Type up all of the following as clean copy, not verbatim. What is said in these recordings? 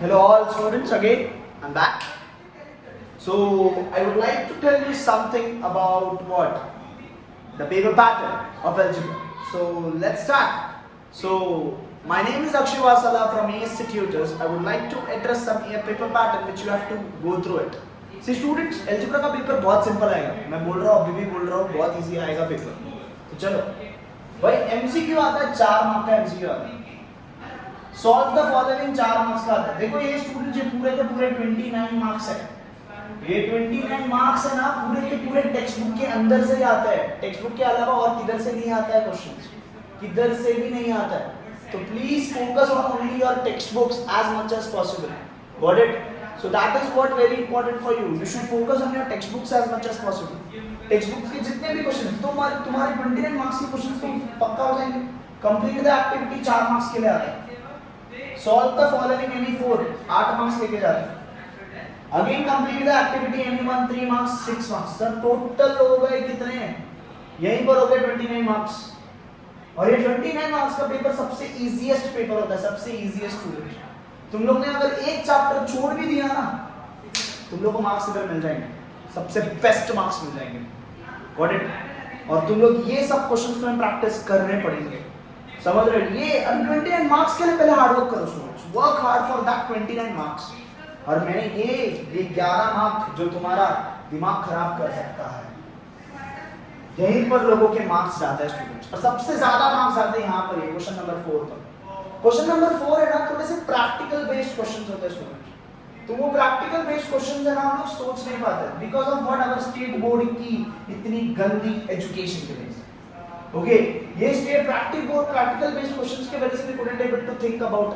Hello all students, again I'm back. So I would like to tell you something about what? The paper pattern of algebra. So let's start. So my name is Akshay Vasala from ASC Tutors. I would like to address some paper pattern which you have to go through it. See students, algebra का paper बहुत simple आएगा. मैं बोल रहा हूँ, अभी भी बोल रहा हूँ, बहुत इजी आएगा पेपर. तो चलो भाई MCQ आता है 4 मार्क का MCQ आता है. सॉल्व द फॉलोइंग 4 मार्क्स का आता है. देखो ये स्टूडेंट ये पूरे के पूरे 29 मार्क्स है. ये 29 मार्क्स है ना, पूरे के पूरे टेक्स्ट बुक के अंदर से ही आता है. टेक्स्ट बुक के अलावा और किधर से नहीं आता है क्वेश्चंस, किधर से भी नहीं आता है. तो please focus on only your text books as much as possible. Got it? So that is what very important for you. You should focus on your text books as much as possible. Text book के जितने भी question तुम्हारे 29 marks के questions तो पक्का हो जाएंगे. Complete the activity 4 marks के लिए आता है. Solve the following any 4 8 marks लेके जाते हैं. Again complete the activity any 1 3 marks 6 marks. Sir total हो गए कितने? यहीं पर हो गए 29 मार्क्स. और ये 29 मार्क्स का पेपर सबसे इजीएस्ट पेपर होता है, सबसे इजीएस्ट स्टूडेंट. तुम लोग ने अगर एक चैप्टर छोड़ भी दिया ना, तुम लोग को मार्क्स इधर मिल जाएंगे, सबसे बेस्ट मार्क्स मिल जाएंगे. Got it? और तुम लोग ये सब क्वेश्चंस तुम्हें प्रैक्टिस करने पड़ेंगे. समझ रहे हो? ये 29 मार्क्स के लिए पहले हार्ड वर्क करो students. Work hard for that 29 marks. और मैंने ये 11 मार्क जो तुम्हारा दिमाग खराब कर सकता है, यहीं पर लोगों के मार्क्स जाते हैं स्टूडेंट्स. और सबसे ज्यादा मार्क्स आते हैं यहाँ पर. ये क्वेश्चन नंबर 4 पर. क्वेश्चन नंबर 4 है ना, थोड़े से प्रैक्टिकल बेस्ड क्वेश्चंस होते हैं स्टूडेंट्स. तो वो प्रैक्टिकल बेस्ड क्वेश्चंस है ना, हम लोग सोच नहीं पाते because of what our state board की इतनी गंदी एजुकेशन के वजह से. ओके, ये स्टेट प्रैक्टिकल बेस्ड क्वेश्चंस के वजह से we couldn't able to think about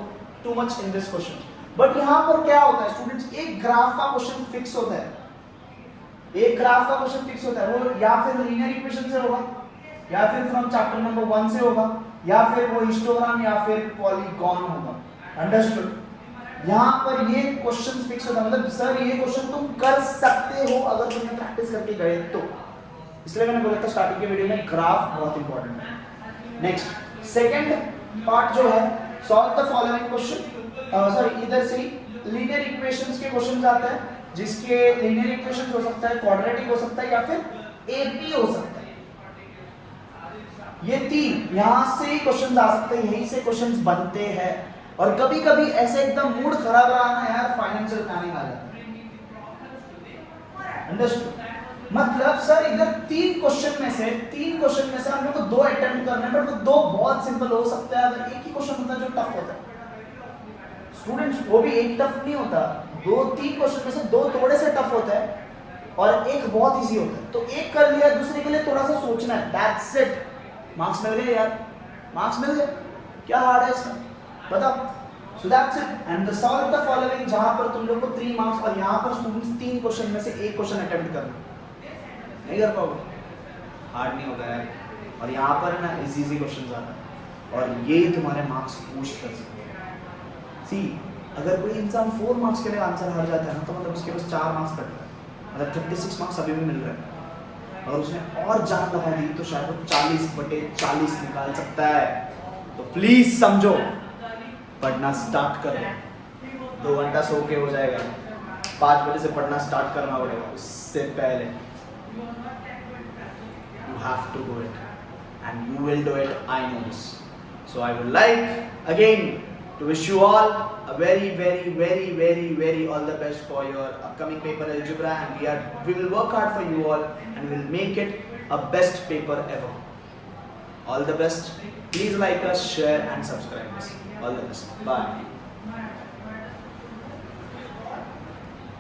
too much in this question. But यहाँ पर क्या होता है स्टूडेंट्स, एक ग्राफ का क्वेश्चन फिक्स होता है. एक ग्राफ का क्वेश्चन फिक्स होता है. वो या फिर लीनियर इक्वेशन से होगा, या फिर फ्रॉम चैप्टर नंबर 1 से होगा, या फिर वो हिस्टोग्राम या फिर पॉलीगॉन होगा. अंडरस्टूड? यहाँ पर ये क्वेश्चन फिक्स होता है. मतलब सर ये क्वेश्चन तुम कर सकते हो अगर तुमने प्रैक्टिस करके गए तो. इसलिए मैंने बोला था स्टार्टिंग के वीडियो में ग्राफ बहुत इंपॉर्टेंट है. नेक्स्ट सेकंड पार्ट जो है, solve the following question. Sorry, इधर से लीनियर इक्वेशंस के क्वेश्चंस आता है, जिसके लीनियर इक्वेशंस हो सकता है, क्वाड्रेटिक हो सकता है, या फिर एपी हो सकता है. ये 3 यहां से ही क्वेश्चंस आ सकते हैं, यहीं से क्वेश्चंस बनते हैं. और कभी कभी ऐसे एकदम मूड खराब रहा ना यार, फाइनेंशियल प्लानिंग आ जाता है. अंडरस्टूड? मतलब सर इधर 3 क्वेश्चन में से हम लोग को 2 अटेम्प्ट करने हैं, बट वो 2 बहुत सिंपल हो सकता है. अगर एक ही क्वेश्चन होता है जो टफ होता है स्टूडेंट्स, वो भी एक टफ नहीं होता, 2-3 क्वेश्चन में से 2 थोड़े से टफ होता है और एक बहुत इजी होता है. तो एक कर लिया, दूसरे के लिए थोड़ा सा सोचना है. That's it. मार्क्स मिल गए यार, मार्क्स मिल गए. क्या हार्ड है इसमें बताओ? So that's it. And the solve the following, जहां पर तुम लोग को 3 मार्क्स, और यहां पर स्टूडेंट्स 3 क्वेश्चन में से एक क्वेश्चन अटेम्प्ट करना. नहीं कर पाओगे, हार्ड नहीं होगा यार. और यहाँ पर ना इजी क्वेश्चन आता है और ये तुम्हारे मार्क्स बूस्ट कर सकते हैं. सी, अगर कोई इंसान 4 मार्क्स के लिए आंसर हार जाता है ना, तो मतलब उसके पास 4 मार्क्स कट रहा है, मतलब 36 मार्क्स अभी भी मिल रहे हैं. और उसने और जान लगा दी तो शायद वो 40/40 निकाल सकता है. तो प्लीज समझो, पढ़ना स्टार्ट करो. 2 घंटा सो के हो जाएगा, 5 बजे से पढ़ना स्टार्ट करना पड़ेगा. उससे पहले you have to do it and you will do it. I know this. So I would like again to wish you all a very all the best for your upcoming paper algebra, and we will work hard for you all and we will make it a best paper ever. All the best. Please like us, share and subscribe us. All the best. Bye.